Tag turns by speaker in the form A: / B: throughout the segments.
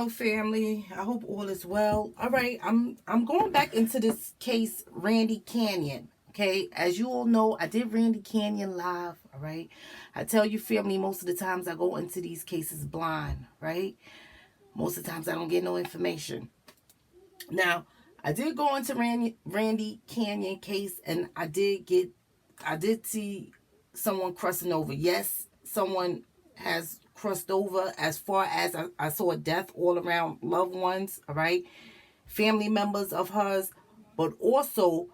A: Hello, family. I hope all is well. All right, I'm going back into this case, Randi Canion. Okay, as you all know, I did Randi Canion live. All right, I tell you, family, most of the times I go into these cases blind. Right, most of the times I don't get no information. Now, I did go into Randi Canion case, and I did see someone crossing over. Yes, someone has crossed over as far as I saw death all around loved ones, all right, family members of hers, but also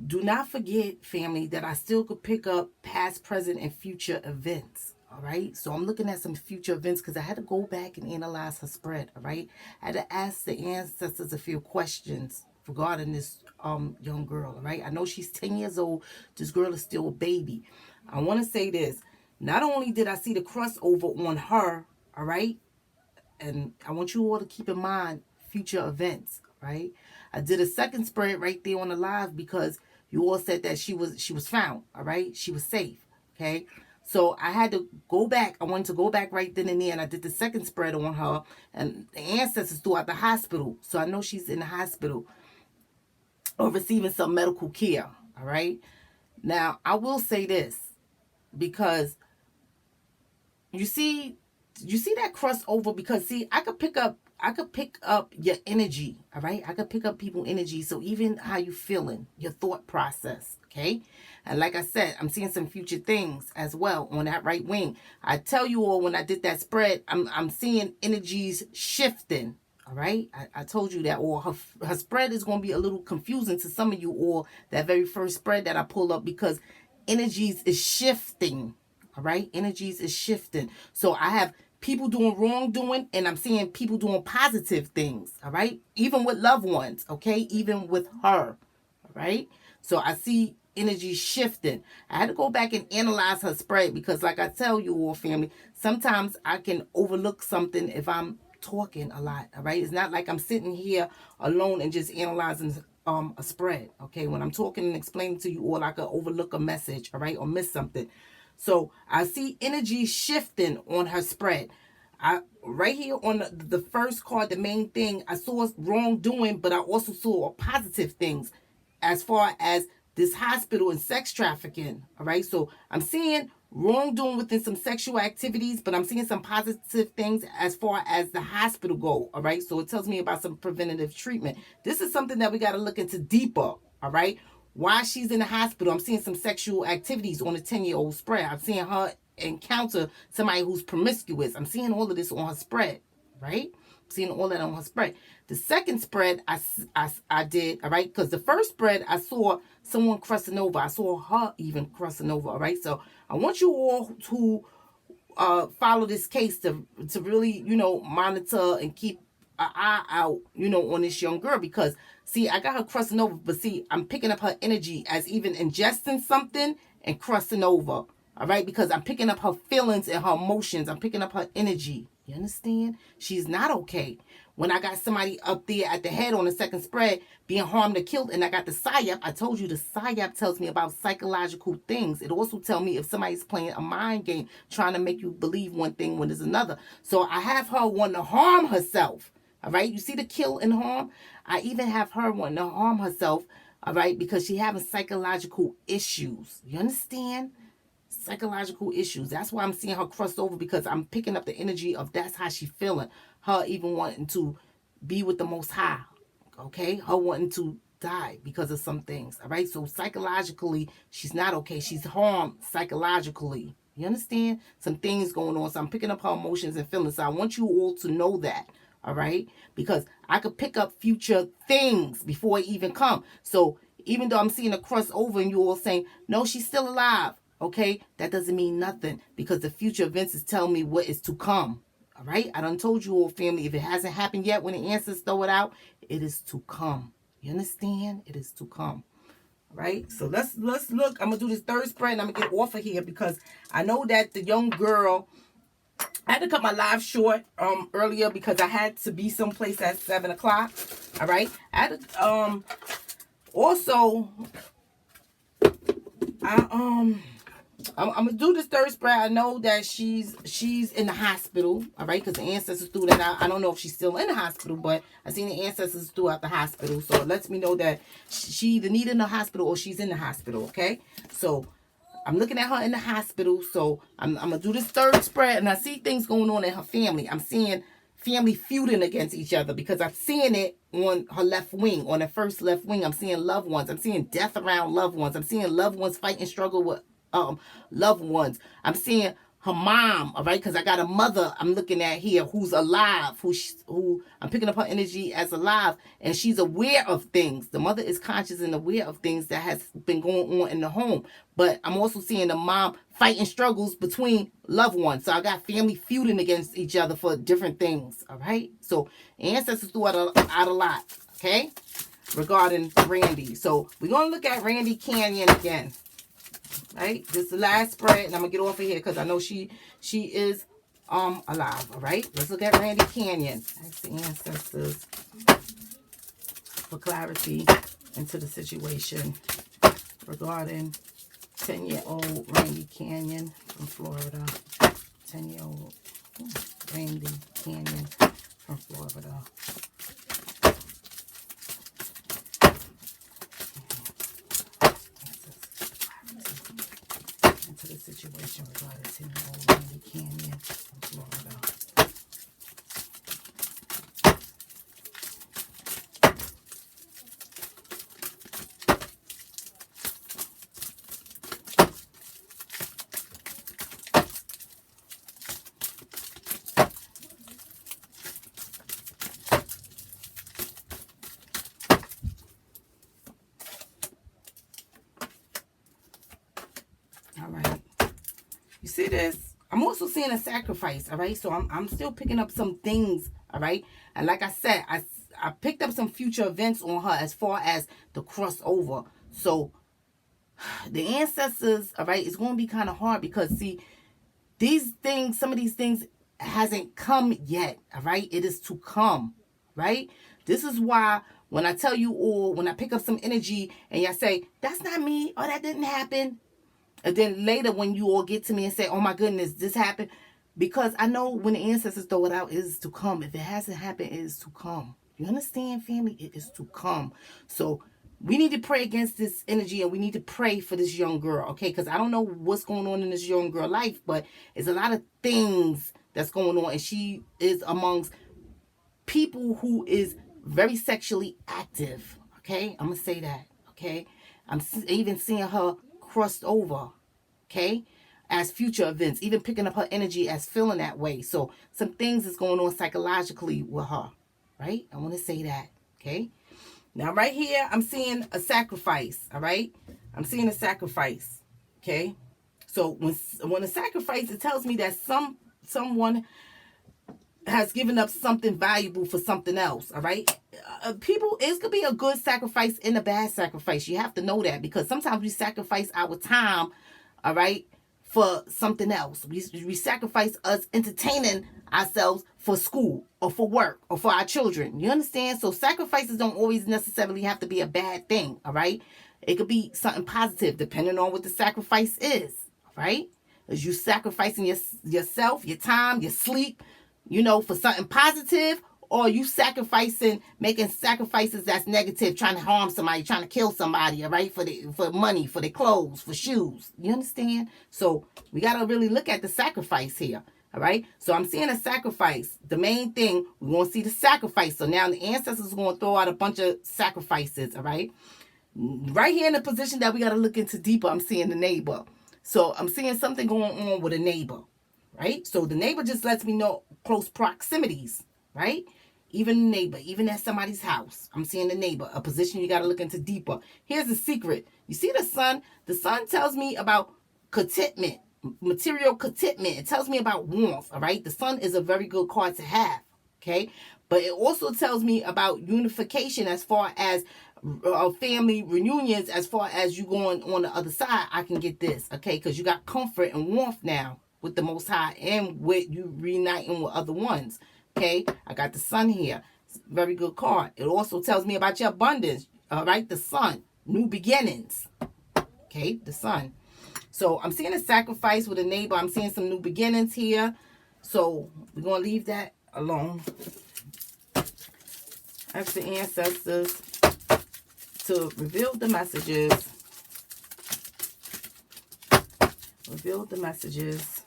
A: do not forget, family, that I still could pick up past, present, and future events. All right. So I'm looking at some future events because I had to go back and analyze her spread. All right. I had to ask the ancestors a few questions regarding this young girl. All right. I know she's 10 years old. This girl is still a baby. I want to say this. Not only did I see the crossover on her, all right, and I want you all to keep in mind future events, right? I did a second spread right there on the live because you all said that she was found, all right? She was safe, okay? So I had to go back. I wanted to go back right then and there, and I did the second spread on her and the ancestors throughout the hospital. So I know she's in the hospital or receiving some medical care, all right? Now, I will say this because you see that crossover, because see, I could pick up your energy, all right? I could pick up people energy. So even how you feeling, your thought process, okay? And like I said, I'm seeing some future things as well on that right wing. I tell you all, when I did that spread, I'm seeing energies shifting. All right, I told you that, or her spread is going to be a little confusing to some of you all, that very first spread that I pulled up, because energies is shifting. All right, energies is shifting. So I have people doing wrongdoing, and I'm seeing people doing positive things. All right, even with loved ones. Okay, even with her. All right, so I see energy shifting. I had to go back and analyze her spread because, like I tell you all, family, sometimes I can overlook something if I'm talking a lot. All right, it's not like I'm sitting here alone and just analyzing a spread. Okay, when I'm talking and explaining to you all, I could overlook a message, all right, or miss something. So I see energy shifting on her spread. I right here on the first card, the main thing, I saw wrongdoing, but I also saw positive things as far as this hospital and sex trafficking. All right, so I'm seeing wrongdoing within some sexual activities, but I'm seeing some positive things as far as the hospital go. All right, so it tells me about some preventative treatment. This is something that we got to look into deeper. All right, while she's in the hospital, I'm seeing some sexual activities on a 10-year-old spread. I'm seeing her encounter somebody who's promiscuous. I'm seeing all of this on her spread, right? I'm seeing all that on her spread. The second spread I did, all right, because the first spread I saw someone crossing over. I saw her even crossing over, all right? So I want you all to follow this case to really, monitor and keep an eye out, on this young girl, because see, I got her crossing over, but see, I'm picking up her energy as even ingesting something and crossing over. All right, because I'm picking up her feelings and her emotions. I'm picking up her energy. You understand? She's not okay. When I got somebody up there at the head on the second spread being harmed or killed, and I got the PSYOP, I told you the PSYOP tells me about psychological things. It also tells me if somebody's playing a mind game, trying to make you believe one thing when there's another. So I have her wanting to harm herself. All right, you see the kill and harm? I even have her wanting to harm herself, all right, because she's having psychological issues. You understand? Psychological issues. That's why I'm seeing her cross over, because I'm picking up the energy of that's how she's feeling. Her even wanting to be with the Most High. Okay? Her wanting to die because of some things. All right? So psychologically, she's not okay. She's harmed psychologically. You understand? Some things going on. So I'm picking up her emotions and feelings. So I want you all to know that. All right? Because I could pick up future things before it even come. So even though I'm seeing a crossover and you all saying, no, she's still alive. Okay, that doesn't mean nothing, because the future events is telling me what is to come. All right, I done told you all, family, if it hasn't happened yet, when the answers throw it out, it is to come. You understand? It is to come. All right, so let's look. I'm gonna do this third spread, and I'm gonna get off of here because I know that the young girl. I had to cut my live short earlier because I had to be someplace at 7 o'clock. All right, I had to also I'm gonna do this third spread. I know that she's in the hospital, all right, because the ancestors threw that out. I don't know if she's still in the hospital, but I seen the ancestors throughout the hospital, so it lets me know that she either needed in the hospital or she's in the hospital. Okay, so I'm looking at her in the hospital, so I'm gonna do this third spread, and I see things going on in her family. I'm seeing family feuding against each other because I'm seeing it on her left wing, on the first left wing. I'm seeing loved ones. I'm seeing death around loved ones. I'm seeing loved ones fight and struggle with loved ones. I'm seeing her mom, all right, because I got a mother I'm looking at here who's alive, who I'm picking up her energy as alive, and she's aware of things. The mother is conscious and aware of things that has been going on in the home. But I'm also seeing the mom fighting struggles between loved ones. So I got family feuding against each other for different things, all right? So ancestors threw out a lot, okay, regarding Randi. So we're going to look at Randi Canion again. Right, this is the last spread, and I'm gonna get off of here because I know she is alive. All right, let's look at Randi Canion. Ask the ancestors for clarity into the situation regarding 10-year-old Randi Canion from Florida. 10-year-old Randi Canion from Florida. To the situation regarding 10-year-old Randi Canion from Florida. All right. You see this? I'm also seeing a sacrifice, all right? So I'm still picking up some things, all right? And like I said, I picked up some future events on her as far as the crossover. So the ancestors, all right, it's going to be kind of hard because, see, these things, some of these things hasn't come yet, all right? It is to come, right? This is why when I tell you all, when I pick up some energy and y'all say, that's not me, or that didn't happen, and then later when you all get to me and say, oh my goodness, this happened. Because I know when the ancestors throw it out, it is to come. If it hasn't happened, it is to come. You understand, family? It is to come. So we need to pray against this energy, and we need to pray for this young girl, okay? Because I don't know what's going on in this young girl life, but it's a lot of things that's going on. And she is amongst people who is very sexually active, okay? I'm going to say that, okay? I'm even seeing her crossed over, okay, as future events, even picking up her energy as feeling that way. So some things is going on psychologically with her, right? I want to say that, okay? Now right here, I'm seeing a sacrifice, all right? I'm seeing a sacrifice, okay? So when a sacrifice, it tells me that someone has given up something valuable for something else, all right? People, it could be a good sacrifice and a bad sacrifice. You have to know that, because sometimes we sacrifice our time, all right, for something else. We sacrifice us entertaining ourselves for school or for work or for our children. You understand? So sacrifices don't always necessarily have to be a bad thing, all right? It could be something positive depending on what the sacrifice is, all right? As you sacrificing yourself, your time, your sleep, you know, for something positive, or you sacrificing, making sacrifices that's negative, trying to harm somebody, trying to kill somebody, all right, for money, for their clothes, for shoes. You understand? So we got to really look at the sacrifice here, all right? So I'm seeing a sacrifice. The main thing, we want to see the sacrifice. So now the ancestors are going to throw out a bunch of sacrifices, all right? Right here in the position that we got to look into deeper, I'm seeing the neighbor. So I'm seeing something going on with a neighbor, right? So the neighbor just lets me know close proximities, right? Even the neighbor, even at somebody's house. I'm seeing the neighbor, a position you got to look into deeper. Here's the secret. You see the sun? The sun tells me about contentment, material contentment. It tells me about warmth, all right? The sun is a very good card to have, okay? But it also tells me about unification as far as family reunions, as far as you going on the other side. I can get this, okay? Because you got comfort and warmth now with the Most High and with you reuniting with other ones. Okay, I got the sun here. Very good card. It also tells me about your abundance. All right, the sun, new beginnings. Okay, the sun. So I'm seeing a sacrifice with a neighbor. I'm seeing some new beginnings here. So we're going to leave that alone. Ask the ancestors to reveal the messages. Reveal the messages.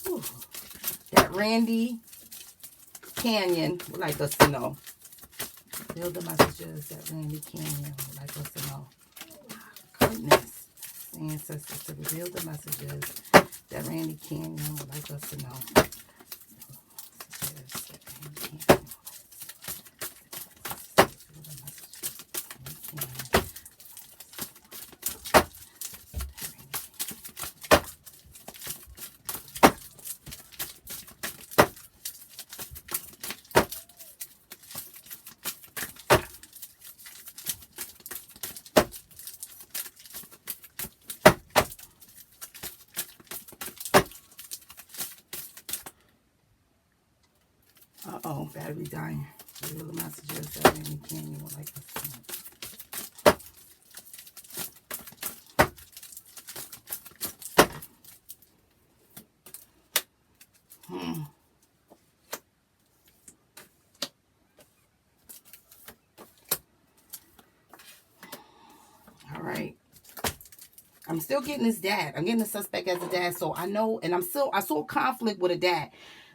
A: Ooh. That Randi Canion would like us to know. Reveal the messages that Randi Canion would like us to know. Goodness. Ancestors to reveal the messages that Randi Canion would like us to know. Uh-oh, battery dying. Reveal the messages that Randi Canion would like us to know. All right. I'm still getting his dad. I'm getting the suspect as a dad. So I know, and I saw conflict with a dad.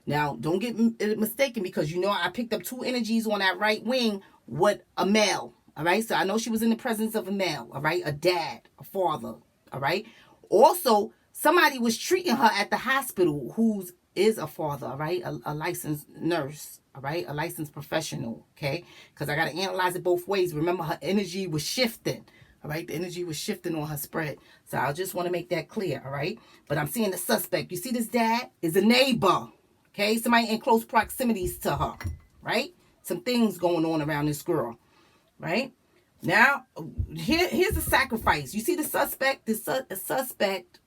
A: Now, don't get mistaken, because you know I picked up two energies on that right wing with a male. All right. So I know she was in the presence of a male. All right. A dad, a father. All right. Also, somebody was treating her at the hospital who is a father. All right. A licensed nurse. All right. A licensed professional. Okay. Because I got to analyze it both ways. Remember, her energy was shifting. All right, the energy was shifting on her spread. So I just want to make that clear, all right? But I'm seeing the suspect. You see this dad is a neighbor, okay? Somebody in close proximities to her, right? Some things going on around this girl, right? Now, here's the sacrifice. You see the suspect? The suspect,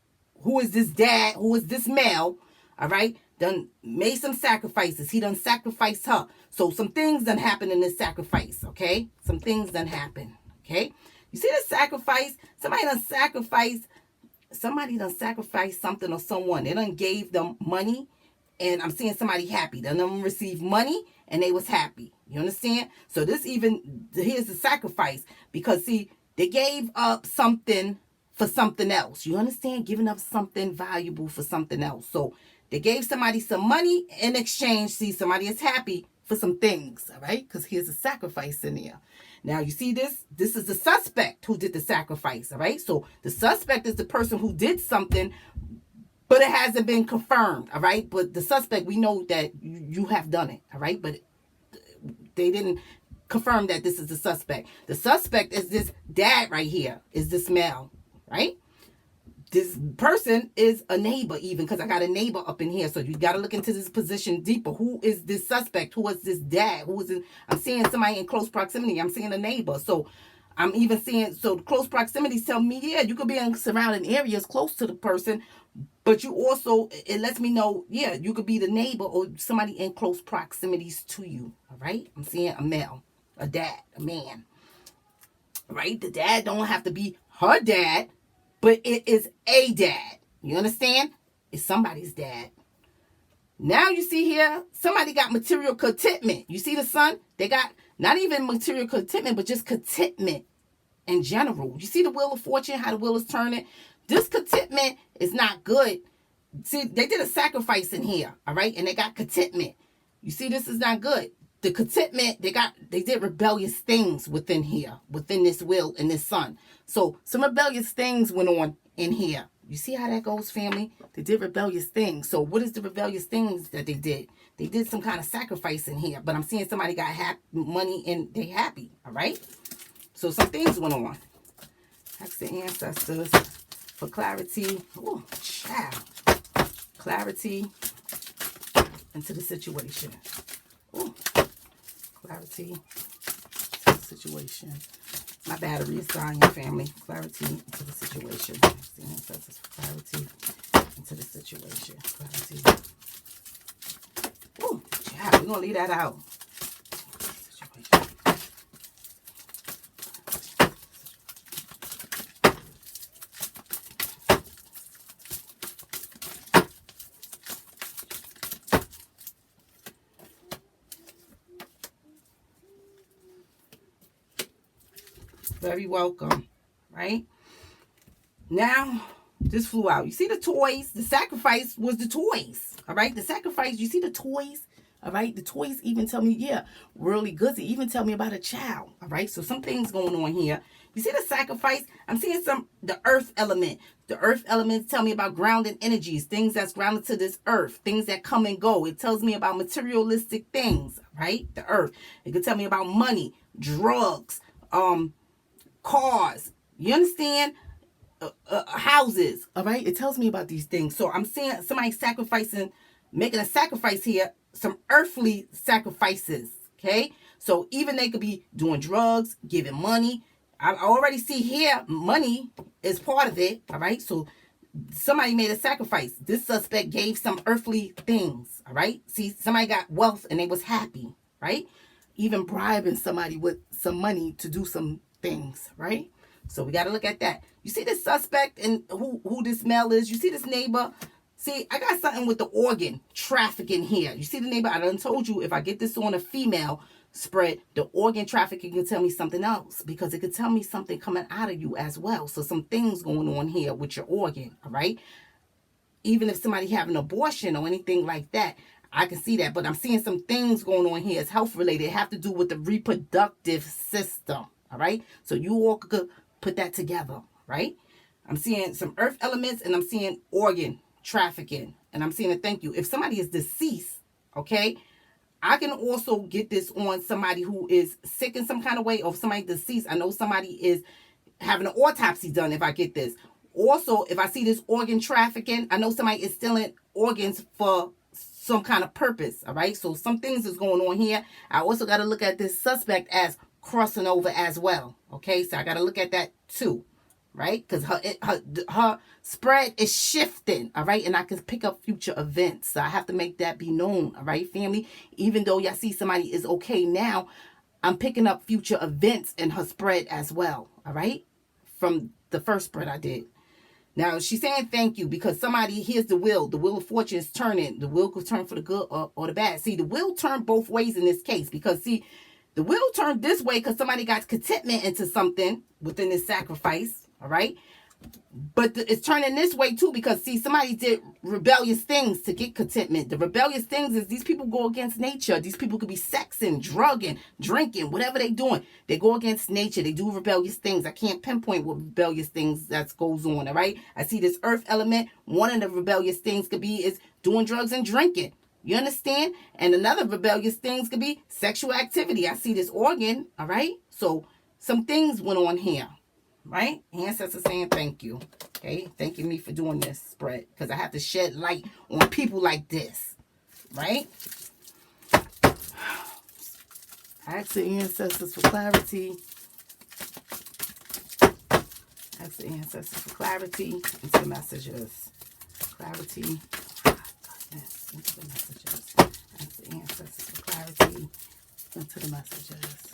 A: who is this dad, who is this male, all right? Done made some sacrifices. He done sacrificed her. So some things done happen in this sacrifice, okay? Some things done happen, okay? You see the sacrifice? Somebody done sacrificed something or someone. They done gave them money, and I'm seeing somebody happy. They done received money, and they was happy. You understand? So here's the sacrifice. Because, see, they gave up something for something else. You understand? Giving up something valuable for something else. So they gave somebody some money in exchange. See, somebody is happy for some things, all right? Because here's a sacrifice in there. Now, you see this? This is the suspect who did the sacrifice, all right? So the suspect is the person who did something, but it hasn't been confirmed, all right? But the suspect, we know that you have done it, all right? But they didn't confirm that this is the suspect. The suspect is this dad right here, is this male, right? This person is a neighbor even, because I got a neighbor up in here. So you got to look into this position deeper. Who is this suspect? Who is this dad? I'm seeing somebody in close proximity. I'm seeing a neighbor. So I'm even seeing, so close proximities tell me, yeah, you could be in surrounding areas close to the person, but you also, it lets me know, yeah, you could be the neighbor or somebody in close proximities to you. All right. I'm seeing a male, a dad, a man, right? The dad don't have to be her dad, but it is a dad. You understand? It's somebody's dad. Now you see here, somebody got material contentment. You see the son? They got not even material contentment, but just contentment in general. You see the wheel of fortune, how the wheel is turning? This contentment is not good. See, they did a sacrifice in here, all right? And they got contentment. You see, this is not good. The contentment, they did rebellious things within here, within this wheel and this sun. So some rebellious things went on in here. You see how that goes, family? They did rebellious things. So what is the rebellious things that they did? They did some kind of sacrifice in here. But I'm seeing somebody got money and they happy, all right? So some things went on. Ask the ancestors for clarity. Oh, child. Clarity into the situation. Oh, clarity to the situation. My battery is dying, family. Clarity into the situation. The ancestors for clarity into the situation. Clarity. Oh, yeah, we're going to leave that out. Situation. Very welcome. Right? Now, this flew out. You see the toys? The sacrifice was the toys. All right? The sacrifice, you see the toys? All right? The toys even tell me, yeah, really good. They even tell me about a child. All right? So some things going on here. You see the sacrifice? I'm seeing the earth element. The earth elements tell me about grounded energies, things that's grounded to this earth, things that come and go. It tells me about materialistic things, right? The earth. It could tell me about money, drugs, cars. You understand? Houses. All right? It tells me about these things. So I'm seeing somebody sacrificing, making a sacrifice here, some earthly sacrifices. Okay? So even they could be doing drugs, giving money. I already see here money is part of it. All right. So somebody made a sacrifice. This suspect gave some earthly things. All right. See, somebody got wealth and they was happy. Right. Even bribing somebody with some money to do some things. Right. So we got to look at that. You see this suspect and who this male is. You see this neighbor. See, I got something with the organ trafficking here. You see the neighbor. I done told you if I get this on a female spread, the organ trafficking can tell me something else, because it could tell me something coming out of you as well. So some things going on here with your organ. All right. Even if somebody having an abortion or anything like that, I can see that. But I'm seeing some things going on here. It's health related. It have to do with the reproductive system. All right. So you all could put that together. Right. I'm seeing some earth elements and I'm seeing organ trafficking. And I'm seeing a thank you. If somebody is deceased, okay, I can also get this on somebody who is sick in some kind of way, or somebody deceased. I know somebody is having an autopsy done if I get this. Also, if I see this organ trafficking, I know somebody is stealing organs for some kind of purpose. All right. So some things is going on here. I also got to look at this suspect as crossing over as well. Okay. So I got to look at that too. Right? Because her spread is shifting. All right. And I can pick up future events. So I have to make that be known. All right, family. Even though y'all see somebody is okay now, I'm picking up future events in her spread as well. All right. From the first spread I did. Now she's saying thank you because somebody, here's the wheel. The wheel of fortune is turning. The wheel could turn for the good or the bad. See, the wheel turned both ways in this case because, see, the wheel turned this way because somebody got contentment into something within this sacrifice. All right. But it's turning this way too because, see, somebody did rebellious things to get contentment. The rebellious things is these people go against nature. These people could be sexing, drugging, drinking, whatever they doing. They go against nature. They do rebellious things. I can't pinpoint what rebellious things that goes on. All right. I see this earth element. One of the rebellious things could be is doing drugs and drinking. You understand? And another rebellious things could be sexual activity. I see this organ. All right. So some things went on here. Right? Ancestor saying thank you. Okay? Thanking me for doing this spread. Because I have to shed light on people like this. Right? Ask the ancestors for clarity. Ask the ancestors for clarity into the messages. Clarity. Yes, into the messages. Ask the ancestors for clarity into the messages.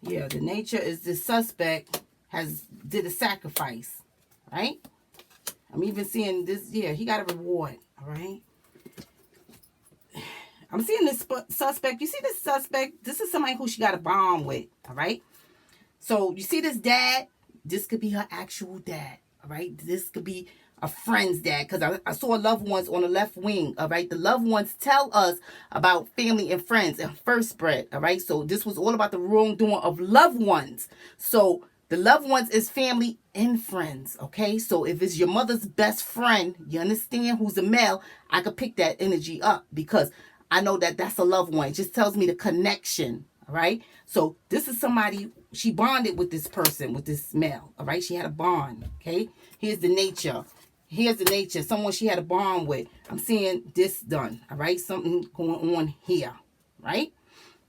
A: Yeah, the nature is the suspect did a sacrifice, right? I'm even seeing this. Yeah, he got a reward, all right? I'm seeing this suspect. You see this suspect? This is somebody who she got a bond with, all right? So you see this dad? This could be her actual dad, all right? This could be a friend's dad, because I saw loved ones on the left wing, all right? The loved ones tell us about family and friends and first spread, all right? So this was all about the wrongdoing of loved ones. So the loved ones is family and friends, okay? So if it's your mother's best friend, you understand, who's a male, I could pick that energy up because I know that that's a loved one. It just tells me the connection, all right? So this is somebody, she bonded with this person, with this male, all right? She had a bond, okay? Here's the nature. Here's the nature. Someone she had a bond with. I'm seeing this done, all right? Something going on here, right?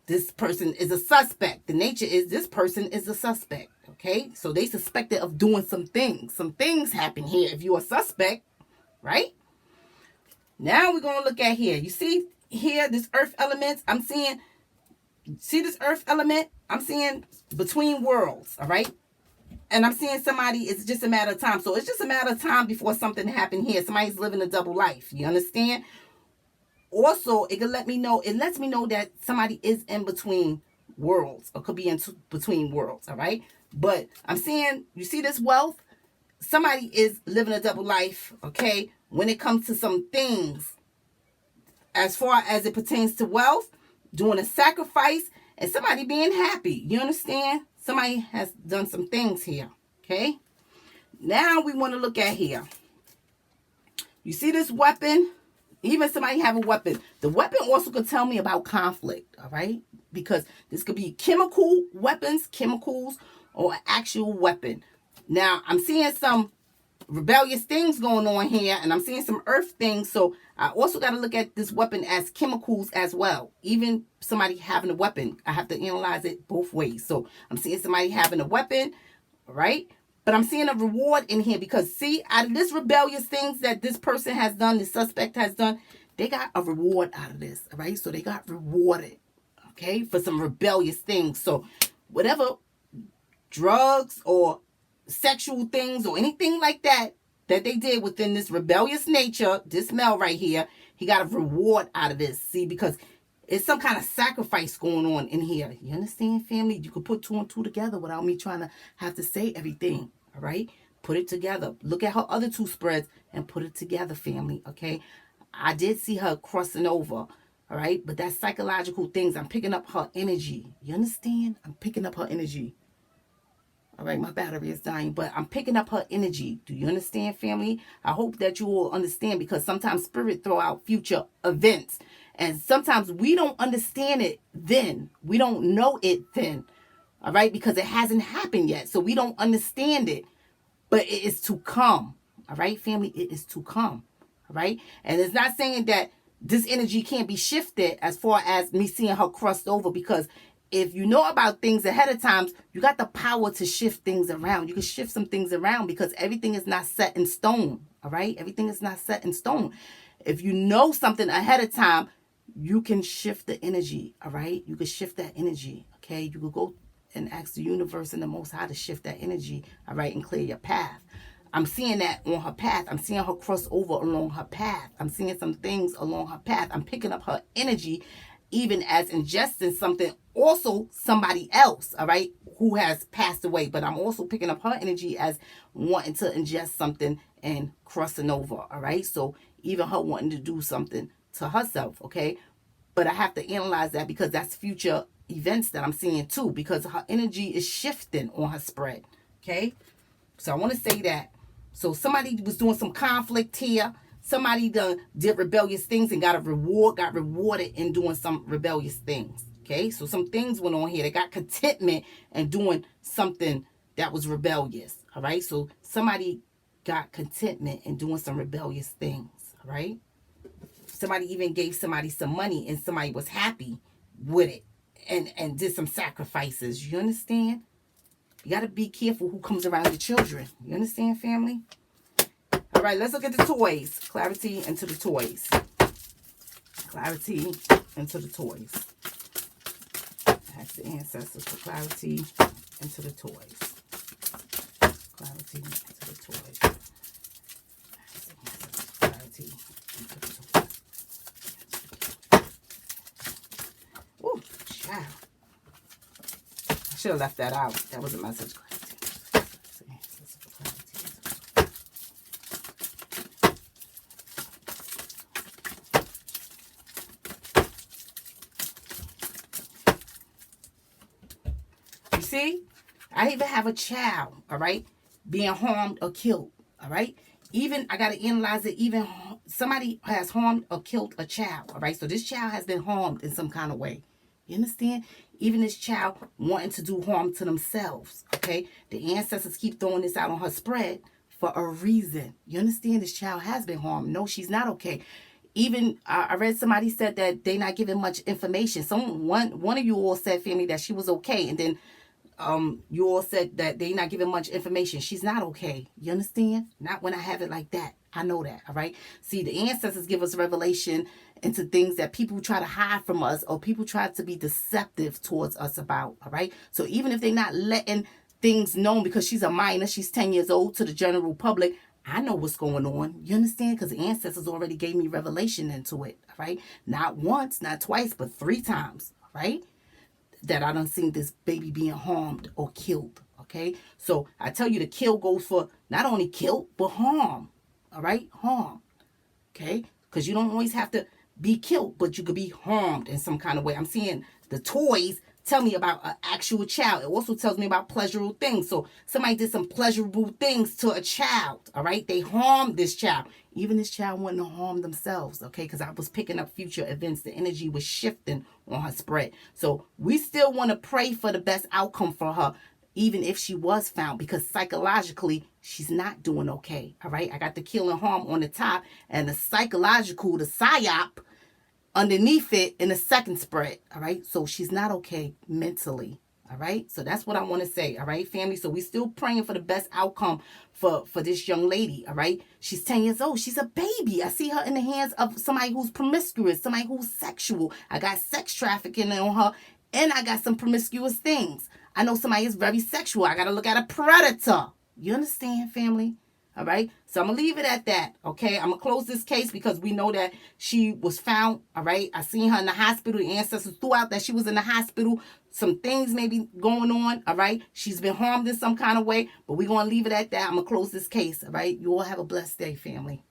A: this person is a suspect. The nature is this person is a suspect. Okay, so they suspected of doing some things. Some things happen here if you're a suspect, right? Now we're going to look at here. You see here, this earth element, I'm seeing, see this earth element? I'm seeing between worlds, all right? And I'm seeing somebody, it's just a matter of time. So it's just a matter of time before something happened here. Somebody's living a double life. You understand? Also, it can let me know, it lets me know that somebody is in between worlds or could be in between worlds, all right? But I'm seeing, you see this wealth? Somebody is living a double life, okay? When it comes to some things, as far as it pertains to wealth, doing a sacrifice, and somebody being happy. You understand? Somebody has done some things here, okay? Now we want to look at here. You see this weapon? Even somebody have a weapon. The weapon also could tell me about conflict, all right? Because this could be chemical weapons, chemicals, or an actual weapon. Now, I'm seeing some rebellious things going on here, and I'm seeing some earth things, so I also got to look at this weapon as chemicals as well. Even somebody having a weapon, I have to analyze it both ways. So I'm seeing somebody having a weapon, right? But I'm seeing a reward in here because, see, out of this rebellious things that this person has done, the suspect has done, they got a reward out of this, all right? So they got rewarded, okay, for some rebellious things. So whatever drugs or sexual things or anything like that that they did within this rebellious nature, this male right here, he got a reward out of this. See, because it's some kind of sacrifice going on in here. You understand, family? You can put two and two together without me trying to have to say everything, all right? Put it together. Look at her other two spreads and put it together, family, okay? I did see her crossing over, all right? But that's psychological things. I'm picking up her energy. You understand? I'm picking up her energy. All right, my battery is dying, but I'm picking up her energy. Do you understand, family? I hope that you all understand, because sometimes spirit throw out future events. And sometimes we don't understand it then. We don't know it then. All right, because it hasn't happened yet. So we don't understand it. But it is to come. All right, family, it is to come. All right. And it's not saying that this energy can't be shifted as far as me seeing her crossed over, because if you know about things ahead of time, you got the power to shift things around. You can shift some things around because everything is not set in stone. All right. Everything is not set in stone. If you know something ahead of time, you can shift the energy. All right. You can shift that energy. Okay. You could go and ask the universe and the Most High to shift that energy. All right. And clear your path. I'm seeing that on her path. I'm seeing her cross over along her path. I'm seeing some things along her path. I'm picking up her energy, even as ingesting something, also somebody else, all right, who has passed away. But I'm also picking up her energy as wanting to ingest something and crossing over, all right? So even her wanting to do something to herself, okay? But I have to analyze that because that's future events that I'm seeing too, because her energy is shifting on her spread, okay? So I want to say that. So somebody was doing some conflict here. Somebody did rebellious things and got rewarded in doing some rebellious things. Okay, so some things went on here. They got contentment and doing something that was rebellious. All right, so somebody got contentment in doing some rebellious things. All right, somebody even gave somebody some money and somebody was happy with it and did some sacrifices. You understand? You got to be careful who comes around your children. You understand, family? All right, let's look at the toys. Clarity into the toys. Clarity into the toys. Ask the ancestors for clarity into the toys. Clarity into the toys. Ask the ancestors for clarity into the toys. Ooh, child. I should have left that out. That was a message. See, I even have a child, all right, being harmed or killed, all right? Even, I got to analyze it, even somebody has harmed or killed a child, all right? So this child has been harmed in some kind of way. You understand? Even this child wanting to do harm to themselves, okay? The ancestors keep throwing this out on her spread for a reason. You understand? This child has been harmed. No, she's not okay. Even I read somebody said that they not giving much information. One of you all said, family, that she was okay, and then you all said that they not giving much information. She's not okay. You understand? Not when I have it like that. I know that. All right. See, the ancestors give us revelation into things that people try to hide from us, or people try to be deceptive towards us about. All right. So even if they're not letting things known, because she's a minor, she's 10 years old, to the general public, I know what's going on. You understand? Because the ancestors already gave me revelation into it. All right. Not once, not twice, but 3 times. All right. That I done seen this baby being harmed or killed. Okay. So I tell you, the kill goes for not only kill, but harm. All right. Harm. Okay. Because you don't always have to be killed, but you could be harmed in some kind of way. I'm seeing the toys tell me about an actual child. It also tells me about pleasurable things. So somebody did some pleasurable things to a child. All right. They harmed this child. Even this child wanted to harm themselves. Okay. Because I was picking up future events. The energy was shifting on her spread. So we still want to pray for the best outcome for her, even if she was found, because psychologically she's not doing okay. All right. I got the kill and harm on the top, and the psychological, the psyop, underneath it in the second spread. All right. So she's not okay mentally. All right. So that's what I want to say. All right, family. So we're still praying for the best outcome for this young lady. All right. She's 10 years old. She's a baby. I see her in the hands of somebody who's promiscuous, somebody who's sexual. I got sex trafficking on her, and I got some promiscuous things. I know somebody is very sexual. I got to look at a predator. You understand, family? All right. So I'm going to leave it at that. Okay. I'm going to close this case because we know that she was found. All right. I seen her in the hospital. The ancestors threw out that she was in the hospital. Some things may be going on. All right. She's been harmed in some kind of way, but we're going to leave it at that. I'm going to close this case. All right. You all have a blessed day, family.